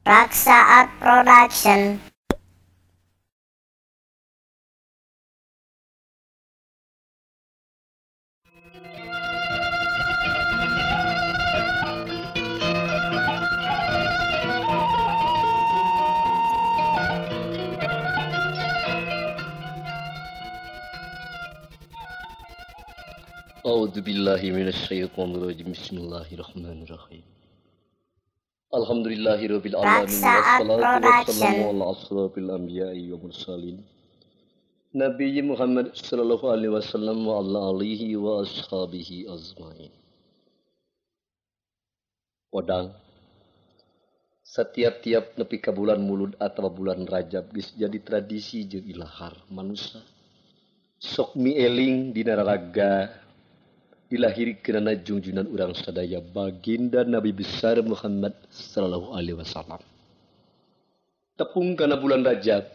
Raksa Art Production. A'udzu billahi minasyaitonir rajim. Bismillahirrahmanirrahim. Alhamdulillahirabbil alamin Raksa Art wassalatu Production. wassalamu ala asrofil anbiya'i wa mursalin. Nabi Muhammad sallallahu alaihi wasallam wa ala alihi wa ashabihi azmain. Wadang setiap-tiap nepi ka bulan Mulud atau bulan Rajab geus jadi tradisi jeung ilahar manusia. Sok mieling dina raraga dilahirkeunana junjunan urang sadaya baginda Nabi besar Muhammad sallallahu alaihi wasallam. Tepung kana bulan Rajab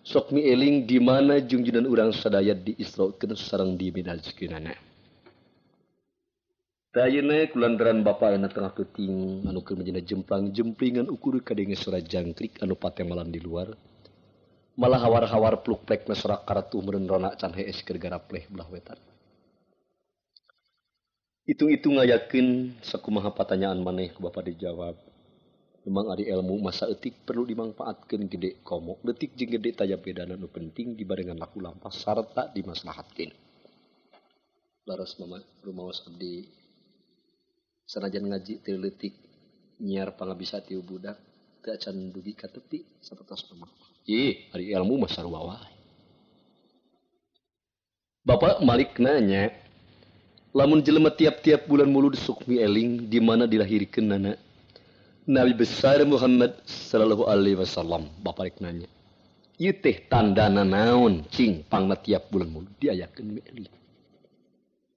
sok mieling di mana junjunan urang sadaya diisrakeun sareng dimidazkeunana. Tayana kulantaran bapa anak tengah keting anu keur menjana jemplang-jemplingan ukur kadenge sora jangkrik anu patemalan di luar. Malah hawar-hawar pluk-plek sora karatu meureun rona can hees keur garapleh belah wetan. Hitung-hitung ngayakeun sakumaha pertanyaan maneh ku bapa dijawab. Memang ari ilmu masa eutik perlu dimanfaatkeun gede komo. Leutik jeung gede taya bedana nu penting dibarengan laku lampah sarta dimaslahatkeun. Laras mama rumaos abdi sanajan ngaji teu leutik nyiar pangabisa ti budak teu acan dugi ka tepi sapertos mama. Ari ilmu mah sarua wae. Bapak Malik nanya, lamun jelema tiap-tiap bulan Mulud sok mieling di mana dilahirkeunana Nabi besar Muhammad sallallahu alaihi wasallam. Bapak rek nanya, ieu teh tandana naon cing pangna tiap bulan Mulud diayakeun mieling?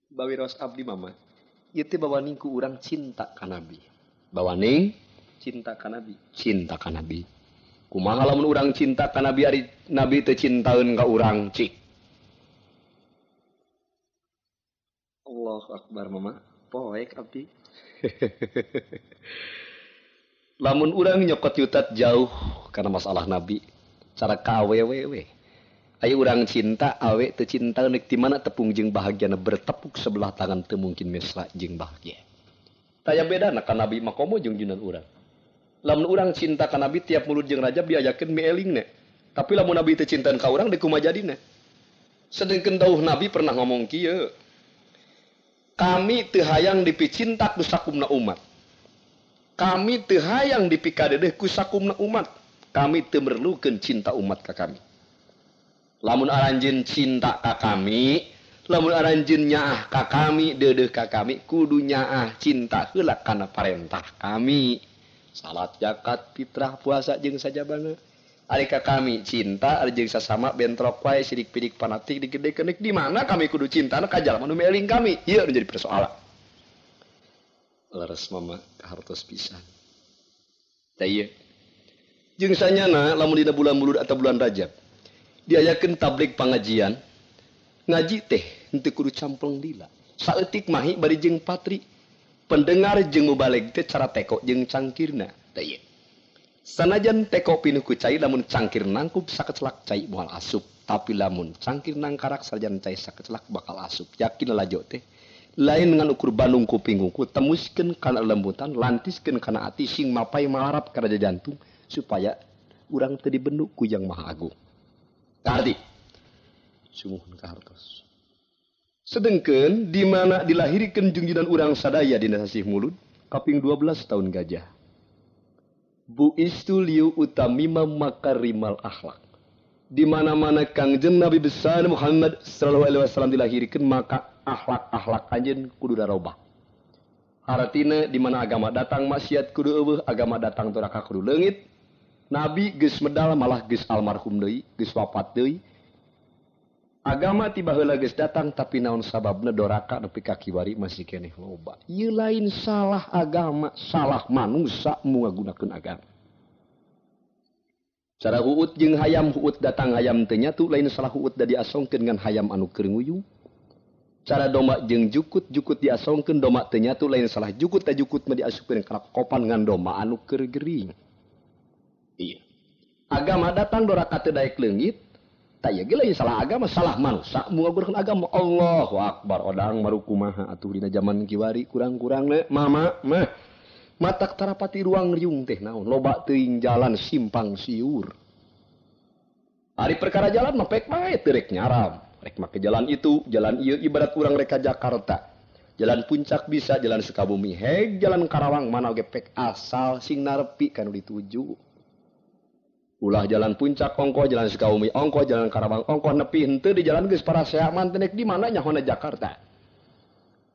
Bawiros abdi mama, ieu teh bawaning ku urang cinta ka Nabi. Bawaning cinta ka Nabi, cinta ka Nabi. Kumaha lamun urang cinta ka Nabi ari Nabi teu cintaeun ka urang cik? Allahu Akbar mama, poek abdi. Lamun urang nyokot yutat jauh karena masalah Nabi, cara ka awewe. Aya urang cinta awe teu cinta neuk ti mana tepung jeung bahagiana bertepuk sebelah tangan teu mungkin mesra jeung bahagia. Taya bedana ka Nabi mah komo junjunan urang. Lamun urang cinta ka Nabi tiap Mulud jeung Rajab diayakeun mielingna. Tapi lamun Nabi teu cintaeun ka urang deuk kumaha jadina? Sedengkeun dawuh Nabi pernah ngomong kieu. Kami teu hayang dipicintak ku sakumna umat. Kami teu hayang dipikadeudeuk ku sakumna umat. Kami teu merlukeun cinta umat ka kami. Lamun aranjeun cinta ka kami, lamun aranjeun nyaah ka kami, deudeuh ka kami, kudu nyaah cinta heula kana parentah kami. Salat, zakat, fitrah, puasa jeung sajabana. Ari ka kami cinta, ari jeung sasama bentrok wae sidik-pidik fanatik digedekeun di mana kami kudu cintana ka jalma nu mieling kami. Ieu anu jadi persoalan. Laras mama kahartos pisan. Da ieu. Jeung sanyana lamun dina bulan Mulud atau bulan Rajab diayakeun tablik pangajian. Ngaji teh henteu kudu campleng lila. Saeutik mahi bari jeung patri. Pendengar jeung mubaleg teh cara teko jeung cangkirna. Da ieu. Sanajan teko pinuh ku cai lamun cangkir nangkup sakecelak cai moal asup. Tapi lamun cangkir nangkarak sarjan cai sakecelak bakal asup. Yakin lajo teh. Lain dengan ukur bandung kuping ungu temuskeun kana lembutan lantiskeun kana ati sing mapai malarap kana jantung supaya urang teu dibenduk ku Yang Maha Agung. Kaharti. Sumuhun kahartos. Sedengkeun di mana dilahirkeun junjunan urang sadaya dina sasih Mulud kaping 12 tahun gajah. Bu istuliu utamima makarimal akhlak. Di mana-mana Kangjeng Nabi besar Muhammad sallallahu alaihi wasallam dilahirkeun maka akhlak-akhlak anjeun kudu darobah. Artina di mana agama datang maksiat kudu eueuh, agama datang doraka kudu leungit. Nabi geus medal malah geus almarhum deui, geus wafat deui. Agama tiba heula geus datang tapi naon sababna doraka nepi ka kiwari masih keneh loba. Ieu lain salah agama, salah manusia mu ngagunakeun agama. Cara huut jeung hayam huut datang hayam teu nyatu lain salah huut da diasongkeun ngan hayam anu keur nguyuh. Cara doma jeung jukut diasongkeun doma teu nyatu lain salah jukut da jukut mah diasupkeun kana kopan ngan doma anu keur gering. Iya. Agama datang doraka teu daek leungit. Tak ya gila salah agama, salah manusia. Mengagurkan agama. Allahu Akbar. Odang baru kumaha atuh dina zaman kiwari kurang-kurang le. Mama, mah. Matak tarapati ruang riung teh naon. Loba teuing jalan simpang siur. Ari perkara jalan mah pek bae teu rek nyaram. Rek make jalan itu, jalan ieu ibarat urang reka Jakarta. Jalan Puncak bisa, jalan Sukabumi heg, jalan Karawang mana oge pek asal sing narepi kanu dituju. Ulah jalan Puncak ongko, jalan Sukabumi ongko, jalan Karawang ongko nepi henteu di jalan geus paraseak mantenek di mana nyahona Jakarta.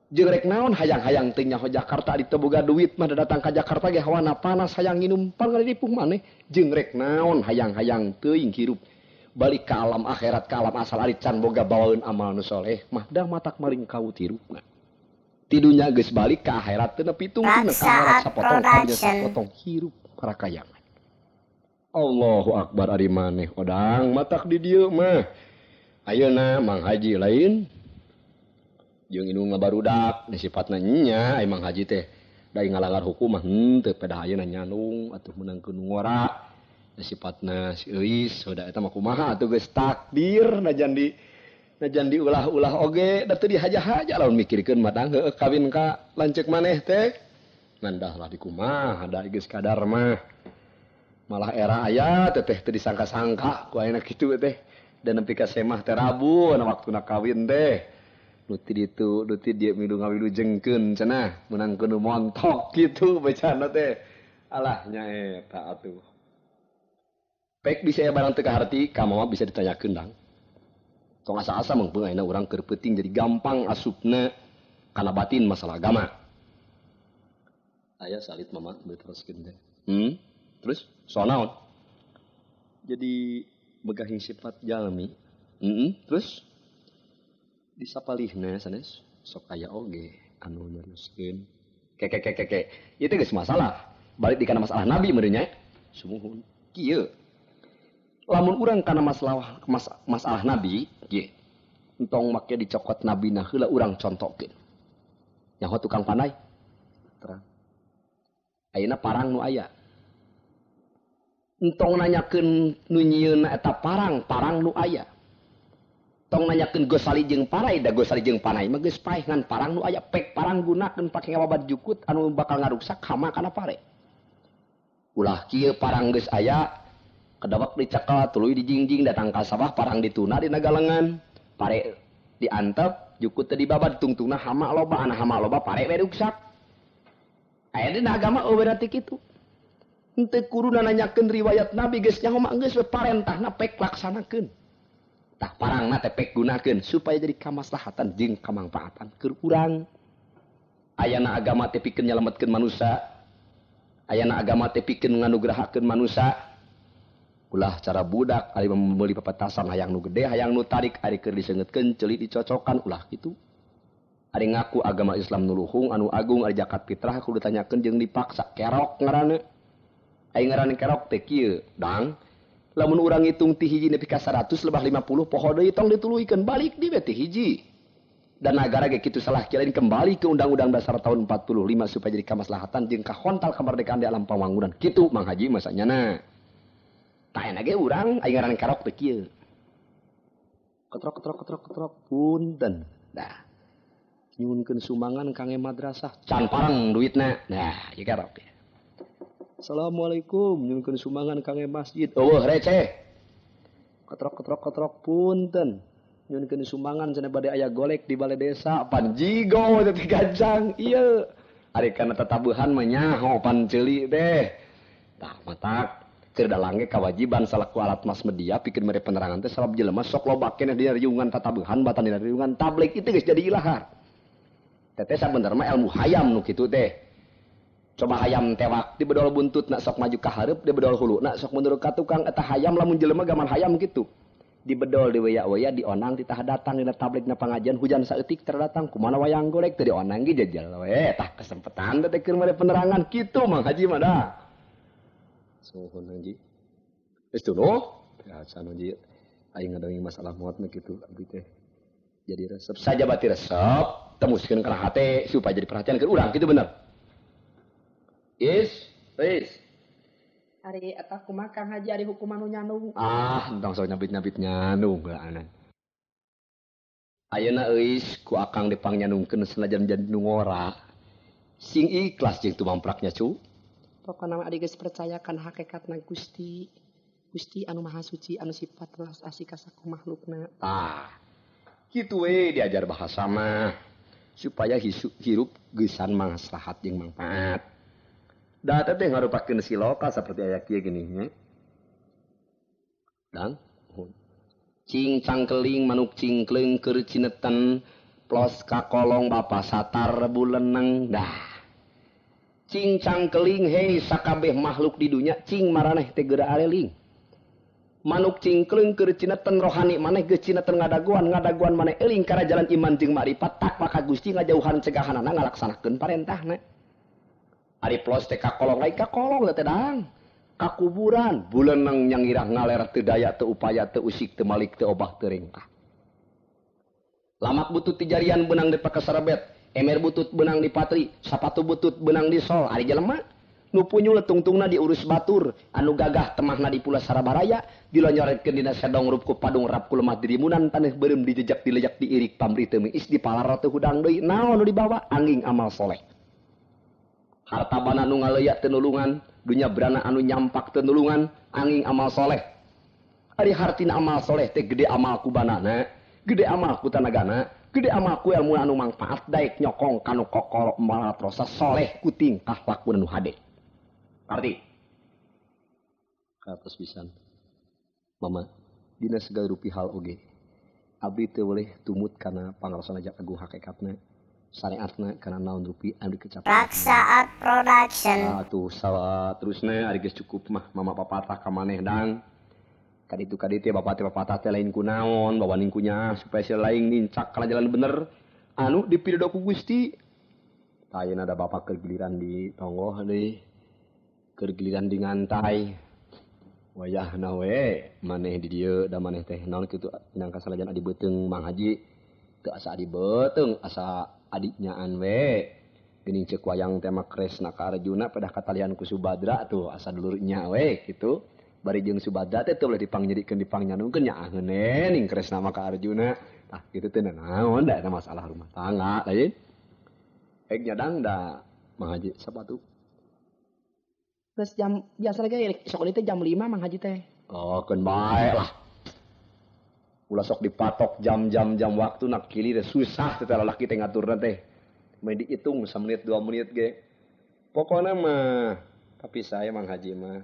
Jeung rek naon hayang-hayang teu nyaho Jakarta di teu boga duit mah datang ka Jakarta ge hawana panas hayang nginum pangalipung maneh. Jeung rek naon hayang-hayang teuing hirup balik ka alam akhirat ka alam asal ari can boga bawaeun amal nu soleh mah dah matak maring kaut hirupna. Ti dunya geus balik ka akhirat teu nepi tungtuna ka akhirat sapotong kalinya sapotong hirup parakayangan. Allahu Akbar ari maneh odang matak di dieu mah. Ayeuna Mang Haji lain jeung indung ngabarudak ni sifatna nya Mang Haji teh da ngalangar hukum mah teu pada ayeuna nyanung atuh meunangkeun ngora sifatna si euis da eta mah kumaha atuh geus takdir najan di ulah-ulah oge da teu dihaja-haja lamun mikirkeun madang heueuh kawin ka lanceuk maneh teh ngandah lah di kumaha da geus kadar mah malah era aya teteh teu disangka-sangka ku ayeuna kitu teh dan nepi ka semah teh rabu na waktuna kawin teh nu ti ditu nu ti dieu milu ngawilujengkeun cenah meunangkeun montok kitu bacana teh alah nya eta atuh pek bisa barang teu kaharti ka mah bisa ditanyakeun dang tong asa-asa mengpeung ayeuna urang keur peuting jadi gampang asupna kana batin masalah agama aya salit mama beteruskeun teh terus soal naon jadi begahing sifat jalmi terus disapalihna sanes sok aya oge anu neruskeun keke ieu teh geus masalah balik di kana masalah nabi meureun nya sumuhun kieu lamun urang kana masalah nabi ge entong make dicokot nabina heula urang contokeun nyaho tukang pandai terang ayeuna parang nu aya entong nanyakeun nu nyieunna eta parang nu aya. Tong nanyakeun gosali jeung parai da gosali jeung panai mah geus paeh ngan parang nu aya pek parang gunakeun pake ngababat jukut anu bakal ngaruksak hama kana pare. Ulah kieu parang geus aya kadawak dicekel tuluy dijingjing datang ka sawah parang dituna dina galengan pare diantep jukut teh dibabat tungtungna hama loba ana hama loba pare we ruksak. Aya dina agama eueuh berarti kitu. Henteu kudu nanyakeun riwayat Nabi geus nyaho mah geus parentahna pek laksanakeun. Tah parangna teh pek gunakeun supaya jadi kamaslahatan jeung kamangpaatan keur urang. Ayana agama teh pikeun nyalametkeun manusia. Ayana agama teh pikeun nganugrahakeun manusia. Ulah cara budak ari meuli papatasan hayang nu gede, hayang nu tarik ari keur diseungeutkeun ceuli dicocokan ulah kitu. Ari ngaku agama Islam nu luhung anu agung ari zakat fitrah kudu ditanyakeun jeung dipaksa kerok ngaranna. Aing ngaranna kerok teh kieu, dang. Lamun urang ngitung ti hiji nepi ka 100 lebah 50 poho deui tong dituluykeun balik di ti hiji. Dan negara ge kitu salah kirain kembali ke Undang-Undang Dasar tahun 45 supaya jadi kamaslahatan jeung kahontal kemerdekaan di alam pambangunan. Kitu Mang Haji masanyana. Tah ena ge urang aing ngaranna kerok teh kieu. Ketrok punten. Dah. Nyuwunkeun sumbangan kangge madrasah can parang duitna. Nah, ieu kerok ya. Assalamualaikum nyuwunkeun sumbangan kangge masjid. Eueuh receh. Ketrok punten. Nyuwunkeun sumbangan cenah bade aya golek di balai desa panjigo teh gajang. Ieu. Ari kana tatabuhan mah nyaho pan ceuli teh. Tah matak keur dalang ge kawajiban salaku alat mass media pikeun mere penerangan teh sabab jelema sok loba keneh dina riungan tatabuhan batan dina riungan tablik itu geus jadi ilahar. Teteh sabener mah ilmu hayam nu kitu teh. Coba hayam tewak di bedol buntut nak sok maju ka hareup di bedol hulu nak sok mundur ka tukang eta hayam lamun jelema gaman hayam kitu di bedol di weya-weya dionang ditah datang dina tabligna pangajian hujan saeutik terdatang kumaha wayang golek teu dionang ge jajal we tah kesempatan teh keur mere penerangan kitu Mang Haji mah da suhun Haji geus tuluh biasa nu ji aing ngadengin masalah moot mah kitu abdi teh jadi resep saja bati resep temuskeun kana hate supaya jadi perhatian keur urang kitu bener. Is. Ari eta kumaha Kang Haji ari hukuman nu nyandung. Entong sok nyabit-nyabit nyanung geulaan. Ayeuna euis ku akang dipangnyanungkeun sanajan jadi nu ngora. Sing ikhlas jeung tumampraknya cu. Pokona ari geus percaya kana hakikatna Gusti. Gusti anu Maha Suci anu sifat welas asih ka saku makhlukna. Kitu we diajar bahasa mah supaya hirup geusan maslahat jeung manfaat. Da teh ngarupakeun siloka saperti aya kieu gini nya. Dan cing cangkeling manuk cingkleung keur cineuten plos ka kolong bapa satar buleneng dah. Cing cangkeling hei sakabeh makhluk di dunya cing maraneh teh geura aleling. Manuk cingkleung keur cineuten rohani maneh geus cineuten ngadaguan maneh euling kana jalan iman jeung makrifat tak maka Gusti ngajauhan cegahanana ngalaksanakeun parentahna. Ari plos teh ka kolong lain ka kolong teh dang. Ka kuburan buleuneng nyangirah ngaler teu daya teu upaya teu usik teu malik teu obah teu ringkah. Lamak butut ti jarian beunang di pakasarebet, emer butut beunang di patri, sapatu butut beunang di sol. Ari jelema nu punyu letungtungna diurus batur, anu gagah temahna di Pulau Sarabaraya, dilonyoretkeun dina sedong rup ku padung rap ku lemah dirimunan taneuh beureum dijejak dilejak diirik pamrih teu meis dipalar teu hudang deui. Naon nu dibawa? Angging amal soleh. Harta bana nu ngaleuyak teu nulungan, dunya berana anu nyampak teu nulungan, angging amal soleh. Ari hartina amal soleh teh gede amal ku banana, gede amal ku tanagana, gede amal ku ilmu anu mangfaat daek nyokong kanu kokoro malatrosa soleh ku tingkah laku anu hade. Arti katos pisan. Mama, dina segala rupi hal oge. Abdi teu boleh tumut kana pangarosana jak agung hakikatna. Syariatna kana naon rupi anu dikecapai. Raksaat Production. Tuh salah terusna ari geus cukup mah mama papatah ka maneh dang. Kaditu teh bapak teh papatah teh lain ku naon, bawaning ku nya supaya si lain nincak kana jalan bener anu dipirido ku Gusti. Ayeuna ada bapak keur giliran di tonggoh deui. Keur giliran di ngantai. Wayahna we maneh di dieu da maneh teh naon kitu nyangka salajan adi beuteung Mang Haji. Teu asa adi beuteung, asa adiknyaan we. Geuning ceuk wayang teh mah Kresna ka Arjuna pedah katalian ku Subadra tuh asa dulurnya we kitu. Bari jeung Subadra teh teu boleh dipangnyeurikeun dipangnyanungkeun nya aheuneun ning Kresna mah ka Arjuna. Tah kitu teh naon da eta masalah rumah tangga lain. Ek nyadang da Mang Haji sapatu. Geus jam biasa lagi sok teh jam 5 Mang Haji teh. Oh, keun bae lah. Ulah sok dipatok jam-jam waktu nak kili teh susah teh lalaki teh ngaturna teh. Main dihitung 1 menit 2 menit ge. Pokona mah tapi saya Mang Haji mah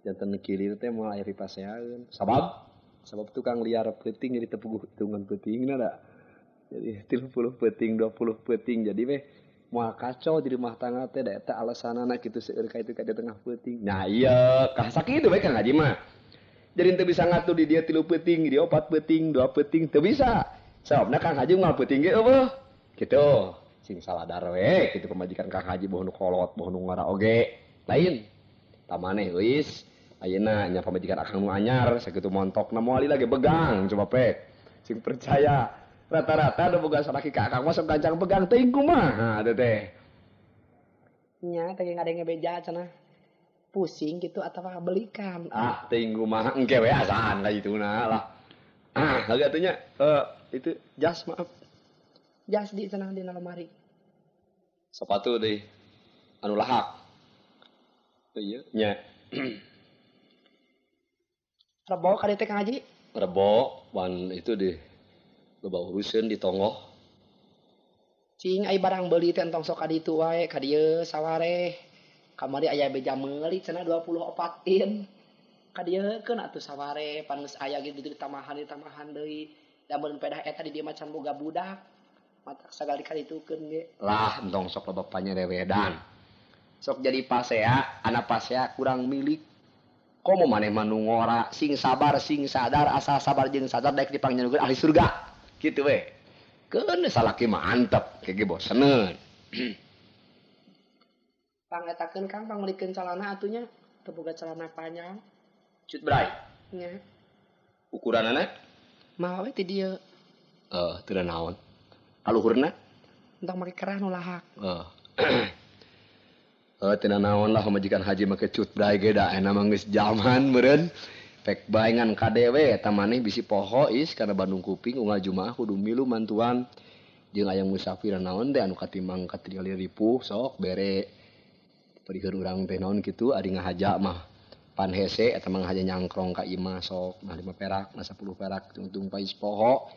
janten kili teh moal aya dipaseaeun. Sabab tukang liar peuting jadi teu puguh hitungan peutingna da. Jadi 30 peuting 20 peuting jadi weh moal kacau di rumah tangga teh da eta alasanana kitu seueur ka itu ka di tengah peuting. Nah iya, kah sakitu bae Kang Haji mah. Jadi teu bisa ngatur di dia 3 peuting, di dia 4 peuting, 2 peuting teu bisa. Sababna Kang Haji moal peuting ge eueuh. Kitu. Sing saladar we kitu pamajikan Kang Haji boh nu kolot, boh nu ngara oge. Lain. Tamaneh euis ayeuna nya pamajikan akang nu anyar sakitu montokna moali lagi begang coba pek. Sing percaya rata-rata ada boga salaki ka akang mah sok gancang pegang teuing kumaha teh teh. Nya teh ngadenge beja cenah. Pusing gitu atawa belikan. Teuing kumaha engke we asaan ka ituna lah. Haga teh nya itu jas maaf. Jas di cenah dina lemari. Sepatu deui. Anu lahak. Ieu nya. Rebo ka dieu teh Kang Haji. Rebo wan itu deh. Loba urusan di tonggoh. Cing ai barang beuli teh entong sok ka ditu wae ka dieu sawareh. Kamari aya beja meuli cenah 24 in. Ka dieu keun atuh sawareh pan geus aya gitu ditamahan deui. Da mun pedah eta di dieu macan boga budak. Matak sagali ka ditukeun ge. Lah entong sok loba panyerewedan. Sok jadi pasea, anak pasea kurang milik. Komo maneh mah nu ngora sing sabar sing sadar asal sabar jeung sadar daek dipanggieun ahli surga. Gitu we. Keun salaki mah antep kege boseneun. Pangetakeun Kang pangmelikeun calana atunya teu boga calana panjang. Cut bray. Nya. Ukuranana? Mah we ti dieu. Teu naon. Kaluhurna? Entong make kerah nu lahak. Tina naon lah majikan haji make cut bray ge da ena mah geus zaman meureun. Pek bae ngan KDW eta maneh bisi poho is kana Bandung Kuping unggal Jumaah kudu milu mantuan. Jeung aya musafir naon teh anu katimbang katinggali ripuh sok bere periheur urang teh naon kitu ari ngahaja mah pan hese eta mah ngahaja nyangkrong ka imah sok nah 5 perak nah 10 perak tungtung pais poho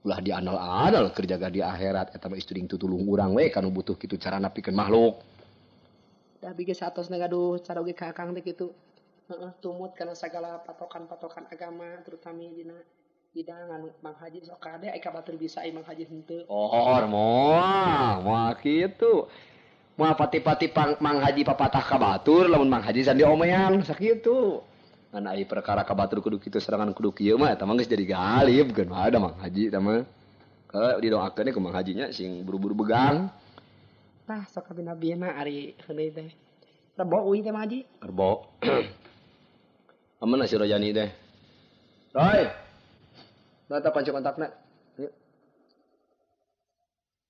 ulah diandal-andal keur jaga di akhirat eta mah istring tutulung urang we kanu butuh kitu carana pikeun makhluk. Da bige satos gaduh cara oge ka Akang teh kitu. Heeh, tumut kana sagala patokan-patokan agama terutama dina bidang anu Mang Haji sok kade ai ka batur bisa ai Mang Haji henteu. Moal kitu. Moal pati-pati Mang Haji papatah ka batur lamun Mang Haji san diomean sakitu. Ngan ai perkara ka batur kudu kitu serangan kudu kieu mah eta mah geus jadi galib geun ada Mang Haji eta mah. Kalau didoakeun ku Mang Hajinya sing buru-buru begang. Tah sok kabina-bina ari heuleuy teh. Rebo uing teh Mang Haji. Rebo. Aman si Rojani teh. Roy. Nata pancu kontakna. Yuk.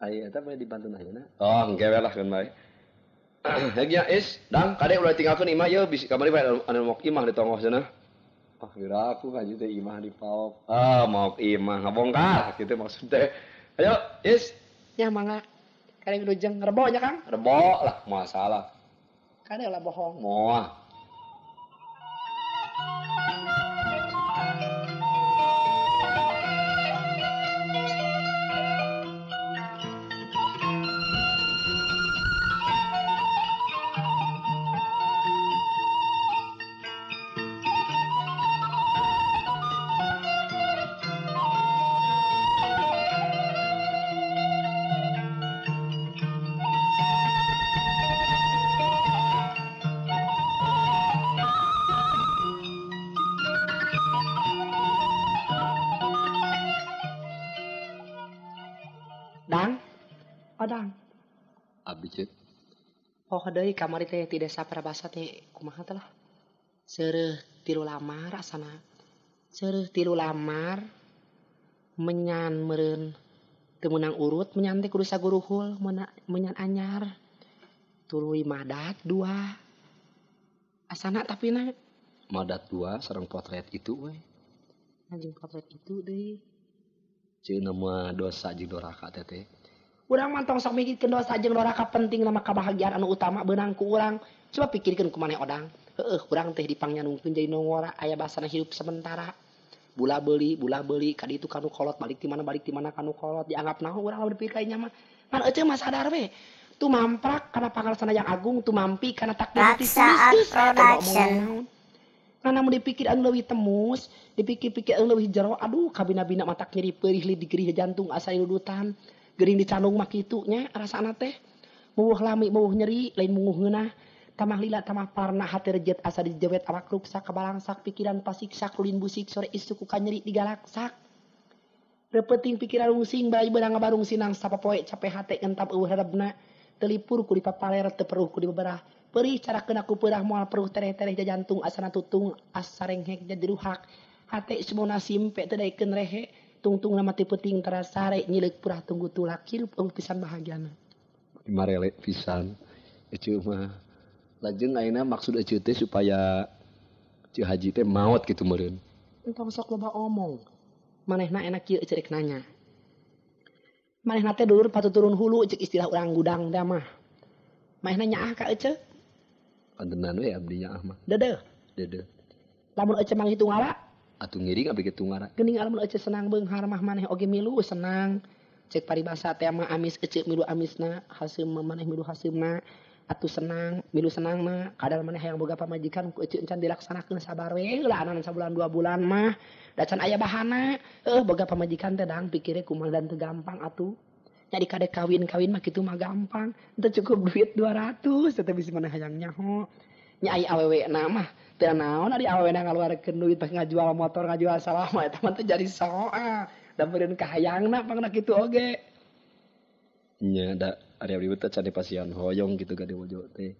Ai eta mah dibantu ayeuna. Oh, engke we lah kan bae. Hegnya is, dang kade ulah tinggalkeun imah ye bisi kamari bae anu mok imah di tonggoh cenah. Ah, kira aku ngaji teh imah di paop. Ah, mok imah ngabongkar kitu maksud teh. Ayo, is. Nya mangga. Kade grujeng rebo nya Kang. Rebo lah, masalah. Kade lah bohong. Moal. Dang. Oh Dang. Abdi ceuk. Oh deui kamari teh ti desa Prabasa teh kumaha teh lah. Seureuh 3 lamar asana. Seureuh 3 lamar menyan meureun teu meunang urut menyan teh kudu saguruhul menyan anyar. Tuluy madat 2. Asana tapi na Madat 2 sareng potret itu we. anjing potret itu deui. Ceuna mah dosa jeung doraka teh teh. Urang mantong sok mikirkeun dosa jeung doraka penting nama kabahagiaan anu utama beunang ku urang. Coba pikirkeun kumaneh odang. Heueuh urang teh dipangnyandungkeun jadi nongora aya basana hidup sementara. Bula beuli ka ditu kanu kolot balik ti mana kanu kolot dianggap naon urang lamun dipikir nya mah. Kan euceung mah sadar we. Tu mamprak kana pangarsana yang agung, tu mampi kana takdir Raksaan Production. Karena mau dipikir anu leuwih temus, dipikir-pikir anu leuwih jero, aduh kabina-bina matak nyeri peurih li digerih jantung asa dudutan, geuring dicandung mah kitu nya rasana teh. Mueuh lami mueuh nyeri lain mueuh ngeunah. Tamah lila tamah parna hati rejet asa dijewet awak ruksak kabalangsak pikiran pasiksak ulin busik sore isu ku kanyeri digalaksak. Repeting pikiran using bayi beurang ngabarung sinang sapopoe capek hate ngentap eueuh harebna. Teu lipur ku dipapaler teu peruh ku dibeberah. Perih carakeun aku peurah moal peruh tereh-tereh jantung asana tutung asa renghek jadi ruhak. Hate semona simpe teu daekeun rehe. Tungtung nama teu peuting terasa rek nyileuk purah tunggu tulak hirup eueuh pisan bahagiana. Marele pisan. Eceu mah lajeng ayeuna maksud eceu teh supaya Ceu Haji teh maot kitu meureun. Entong sok loba omong. Manehna enak kieu eceu rek nanya. Manehna teh dulur patuturun hulu ceuk istilah urang gudang da mah. Manehna nyaah ka eceu? Pantenan we abdi nyaah mah. Deudeuh. Deudeuh. Lamun eceu manghitung ngala, Atuh ngiring abi kitu ngara. geuning lamun eceu senang beunghar mah maneh oge milu senang. Cek paribasa teh mah amis eceu milu amisna, haseum mah maneh milu haseumna. Atuh senang, milu senang mah kadal maneh hayang boga pamajikan ku eceu encan dilaksanakeun sabar we heula ananan sabulan 2 bulan mah. Da can aya bahana, boga pamajikan teh dang pikire kumaha dan teu gampang atuh. Nya dikade kawin mah kitu mah gampang. Teu cukup duit 200 teh bisi maneh hayang nyaho. Nya ai awewena mah teu naon ari awewena ngaluarkeun duit pas ngajual motor ngajual salah mah eta mah teh jadi soa. Da meureun kahayangna pangna kitu oge. Nya da ari abdi teh can dipasihan hoyong kitu gade wojo teh.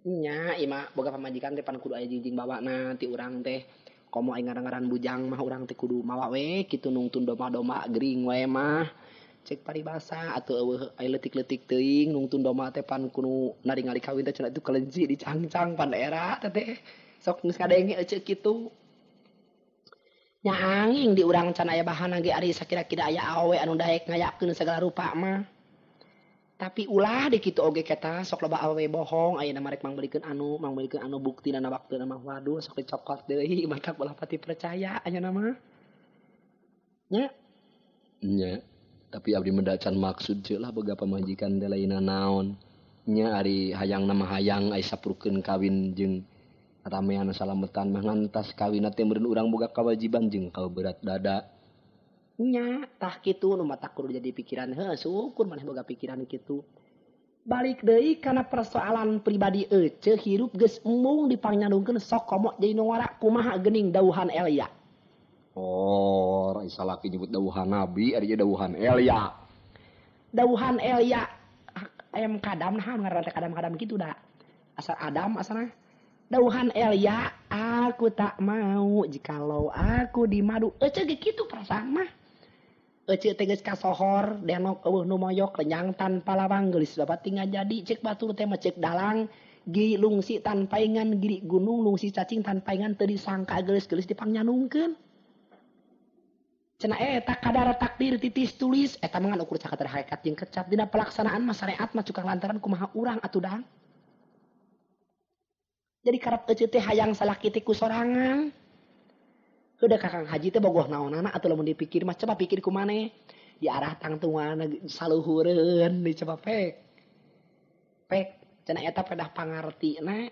Nya ieu mah boga pamajikan teh pan kudu aya jinjing bawana ti urang teh. Komo aya ngaran-ngaran bujang mah urang teh kudu mawa we kitu nungtun doma-doma gering we mah. cek paribasa atau eueuh aya leutik-leutik teuing nungtun domba teh pan kudu nari-ngali kawin teh cenah itu kelenji dicangcang pan daerah teh sok geus ngadenge eceu kitu nya angin di urang can aya bahan ge ari sakira-kira aya awewe anu daek ngayakeun segala rupa mah tapi ulah di kitu oge keta sok loba awewe bohong ayeuna mah rek mangbelikeun anu buktina na wakteuna mah waduh sok dicokot deui matak ulah pati percaya ayeuna mah nya Nya, tapi abdi mendacan maksud ceu lah boga pamajikan teh lainna naon. Nya ari hayang nama hayang ai saprukeun kawin jeung ramean salametan mah ngantas kawinna teh meureun urang boga kawajiban jeung berat dada. nya tah kitu nu mata kudu jadi pikiran heuh syukur maneh boga pikiran kitu balik deui kana persoalan pribadi eceu hirup geus embung dipangnyandungkeun sok komo jadi nu ngora kumaha geuning dawuhan Elia. Oh, rai salaki nyebut dawuhan nabi ari dawuhan Elia. Dawuhan Elia ayam kadam nah ngaran teh kadam-kadam kitu da. Asal Adam asalna. Dawuhan Elia, aku tak mau jikalau aku di madu. Eceu ge kitu perasaan mah. Eceu teh geus kasohor denok eueuh nu moyok lenyang tanpa lawang geulis babat tinggal jadi cek batur teh mah cek dalang giri lungsi tan paingan giri gunung lungsi cacing tan paingan teu disangka geulis-geulis dipangnyandungkeun. Cenah eta kadar takdir titis tulis eta mah ngan ukur cakater hakikat jeung kecap dina pelaksanaan mah syariat mah cukang lantaran kumaha urang atuh dang. Jadi karep eceu teh hayang salaki teh ku sorangan. Heuda Kakang Haji teh bogoh naonana atuh lamun dipikir mah coba pikir ku maneh. Di arah tangtungan saluhureun dicoba pek. Pek cenah eta pedah pangartina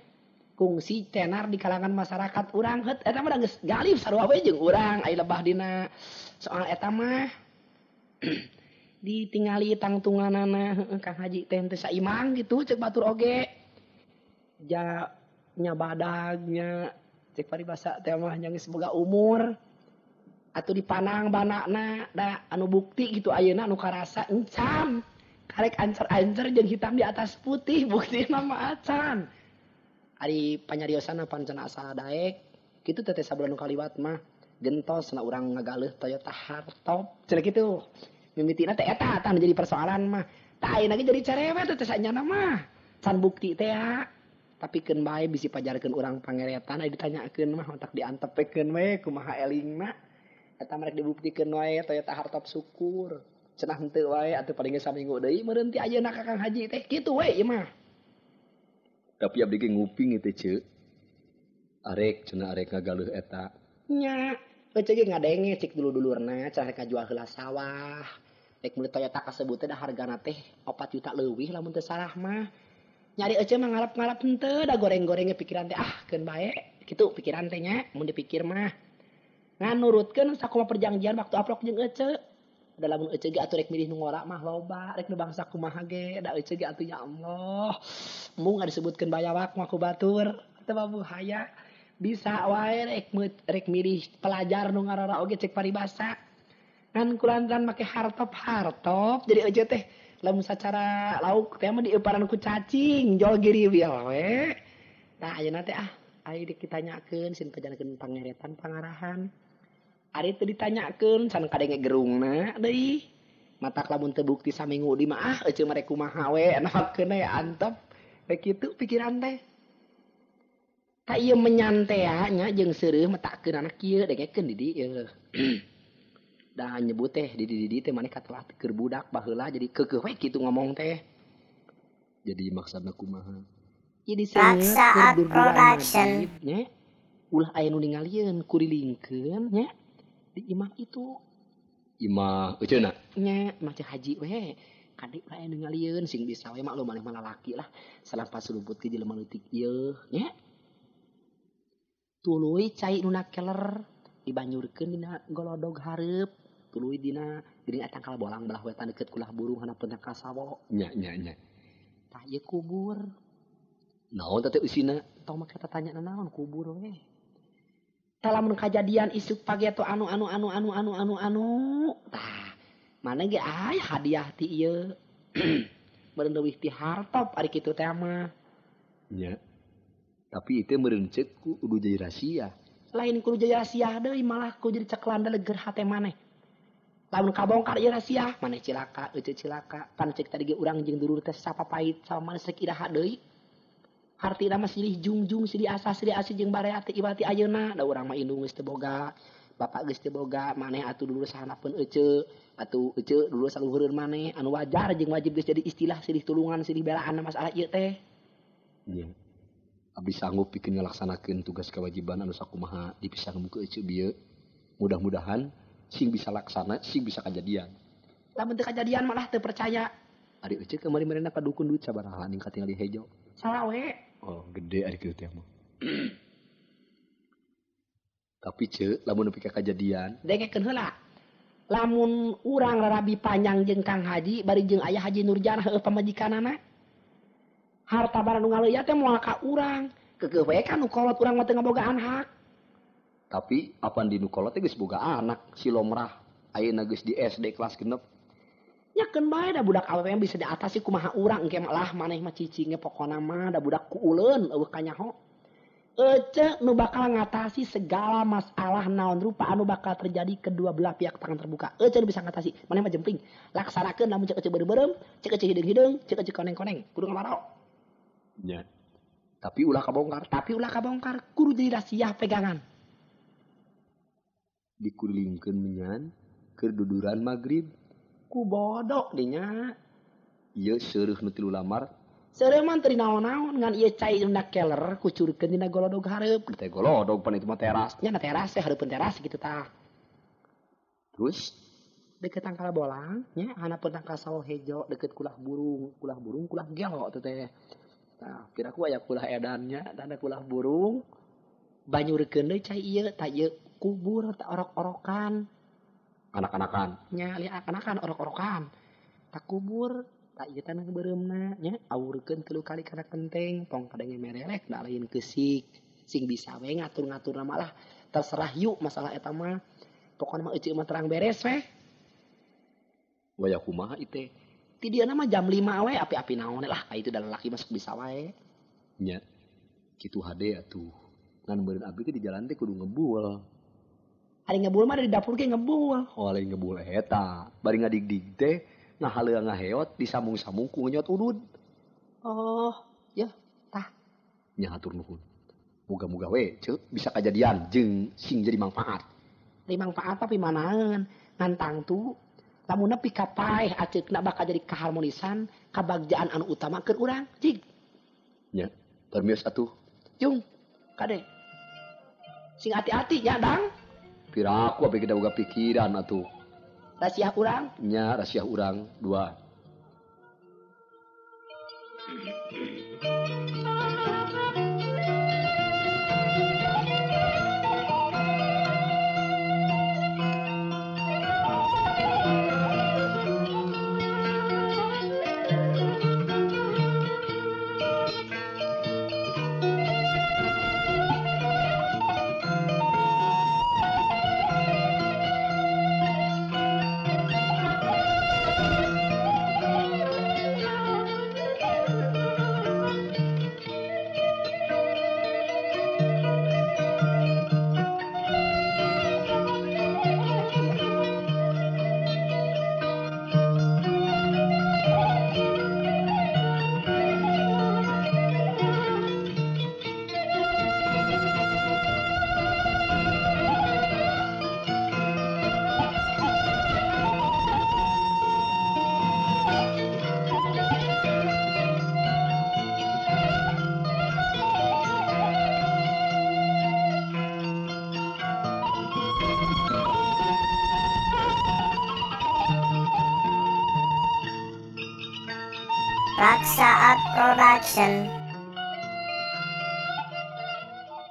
kungsi tenar di kalangan masyarakat urang heut eta mah geus galib sarua we jeung urang aya lebah dina soal eta mah ditingali tangtunganana heueuh Kang Haji teh teu saimang gitu ceuk batur oge ja nya badagnya cek paribasa teh mah nya geus boga umur atuh dipanang banana da anu bukti gitu ayeuna anu karasa encan karek ancer-ancer jeung hitam di atas putih buktina mah acan ari panyariosana pancana asal daek kitu teh sabulan kaliwat mah gentos na urang ngagaleuh Toyota hardtop cenah kitu mimitina teh eta atan jadi persoalan mah tah ayeuna ge jadi cerewet teh sanyana mah can bukti teh ya tapi keun bae bisi pajarkeun urang pangeretan aya ditanyakeun mah tak diantepkeun we kumaha elingna eta mah rek dibuktikeun wae Toyota hardtop syukur cenah henteu wae atuh paling geus saminggu deui meureun ti ayeuna Kakang Haji teh kitu we ieu mah. Tapi abdi ge nguping teh ceu. Arek cenah arek ngagaleuh eta. Nya, eceu ge ngadenge cik dulu-dulurna cenah rek ngajual heula sawah. Rek meuli Toyota kasebut teh da hargana teh 4 juta leuwih lamun teu salah mah. Nyari eceu mah ngarap-ngarap henteu da goreng-gorengnya pikiran teh keun bae. Kitu pikiran teh nya mun dipikir mah. Ngan nurutkeun sakumaha perjanjian waktu aplok jeung eceu. Da lamun eceu ge atuh rek milih nu ngora mah loba, rek nu bangsa kumaha ge da eceu ge atuh ya Allah. Mung disebutkeun bayawak mah ku batur, teu babuhaya. Bisa wae rek milih pelajar nu ngarara oge cek paribasa. Ngan kulantaran make hardtop jadi eceu teh lamun sacara lauk teh mah dieuparan ku cacing, jol giriwil we. Tah ayeuna teh aya ditanyakeun sin pajankeun pangeretan pangarahan. Ari teu ditanyakeun can kadenge gerungna deui. Matak lamun teu bukti saminggu di mah eceu mah rek kumaha we enakeun we antep. Rek kitu pikiran teh. Ta ieu menyantea nya jeung seureum metakeun anak kieu dengekeun di dieu. Da nyebut teh di teh maneh katelah keur budak baheula jadi keukeuh we kitu ngomong teh. Jadi maksudna kumaha? Jadi Laksa Art Production. nya. Ulah aya nu ningalieun kurilingkeun nya. Di imah itu Imah euceuna nya mah cek haji we kade we ningalieun sing bisa we maklum maneh mah lalaki lah salampa suluput ke jelema leutik ieu nya tuluy cai nu nakeler dibanyurkeun dina golodog hareup tuluy dina geuning atangkal bolang belah wetan deukeut kulah burung hanapeun ka sawo nya tah ieu kubur naon teh eusina tong make tanya naon kubur we tah lamun kajadian isuk pagi atuh anu tah mana ge aya hadiah ti ieu meureun leuwih ti hardtop ari kitu teh mah nya tapi itu meureun ceuk kudu jadi rahasia lain kudu jadi rahasia deui malah kudu jadi ceklanda leger hate maneh Lamun kabongkar ieu rahasia, maneh cilaka, euceuk cilaka. Pan cek tadi ge urang jeung dulur teh sapapait sama maneh rek iraha deui. Hartina mah silih jungjung, silih asa, silih asih jeung barea teh ibati ayeuna. Da urang mah indung geus teu boga, bapak geus teu boga, maneh atuh dulur sahanapeun euceuk, atuh euceuk dulur saluhureun maneh anu wajar jeung wajib geus jadi istilah silih tulungan, silih belaan masalah ieu teh. Nya. Abdi sanggup pikeun ngalaksanakeun tugas kewajiban anu sakumaha dipisahkeun ku euceuk bieu. Mudah-mudahan sing bisa laksana, sing bisa kajadian. Lamun teu kajadian malah teu percaya. Ari euceuk kemarin merena ka dukun duit sabaraha ning katingal di hejo. Salawe. Oh, gede ari kieu teh mah. Tapi ceuk lamun nepi ka kajadian, Dengekeun heula. Lamun urang rarabi panjang jeung Kang Haji bari jeung Ayah Haji Nurjana heueuh pamajikanana. Harta barang nu ngaleuya teh moal ka urang. Keukeuh we kan nu kolot urang mah teu ngabogaan hak. tapi apan di nukolot teh geus boga anak si Lomrah. Ayeuna geus di SD kelas 6. Nyakeun bae da budak awewe bisa diatasi kumaha urang engke lah maneh mah cicing ge pokona mah da budak ku uleun eueuh ka nyaho. Ece nu bakal ngatasi segala masalah naon rupa anu bakal terjadi kedua belah pihak tangan terbuka. Ece nu bisa ngatasi. Maneh mah jemping. Laksanakeun lamun cek ece beureum-beureum, cek ece hideung-hideung, cek ece koneng-koneng. Kudu ngamaro. Nya. Tapi ulah kabongkar. Kudu jadi rahasia pegangan. Dikulingkeun menyan keur duduran magrib. Ku bodoh dinya. Ieu seureus nu tilu lamar. Seureus mah teu naon-naon ngan ieu cai dina keler kucurkeun dina golodog hareup. Teh golodog pan itu mah teras. Nya na teras teh hareupeun teras kitu tah. Terus Deket tangkal bolang nya hanapeun tangkal sawo hejo deket kulah burung kulah gelo teh teh. Nah, kira ku aya kulah edannya dan kulah burung. Banyurkeun deui cai ieu tah ieu kubur teh orok-orokan. anak-anakan. Nya lihat anak-anak orok-orokan. Tak kubur, tak ieu tanah beureumna nya awurkeun 3 kali kana genteng, tong kadenge merelek da lain keusik. Sing bisa we ngatur-ngaturna mah lah terserah yuk masalah eta mah. Pokona mah euceuk mah terang beres we. Waya kumaha ieu? Ti dieuna mah jam 5 we api-api naon lah ka itu da lalaki masuk bisa wae. Nya. Kitu hade atuh. Ngan beureun abdi teh di jalan teh kudu ngebul. Hari ngebul mah di dapur ge ngebul. Oh, lain ngebul eta. Bari ngadig-dig teh ngahaleuang ngaheot disambung-sambung ku ngenyot udud. Oh, ya tah. Nya hatur nuhun. Muga-muga we ceuk bisa kajadian jeung sing jadi manfaat. Di manfaat tapi manaeun ngan tangtu lamun nepi ka paeh aceukna bakal jadi keharmonisan kabagjaan anu utama keur urang. Jig, Nya. Permios atuh. Jung, kade. Sing hati-hati ya, Dang. Piraku abdi kita boga pikiran atuh. Rahasia urang. Nya rahasia urang 2. Raksa Art Production.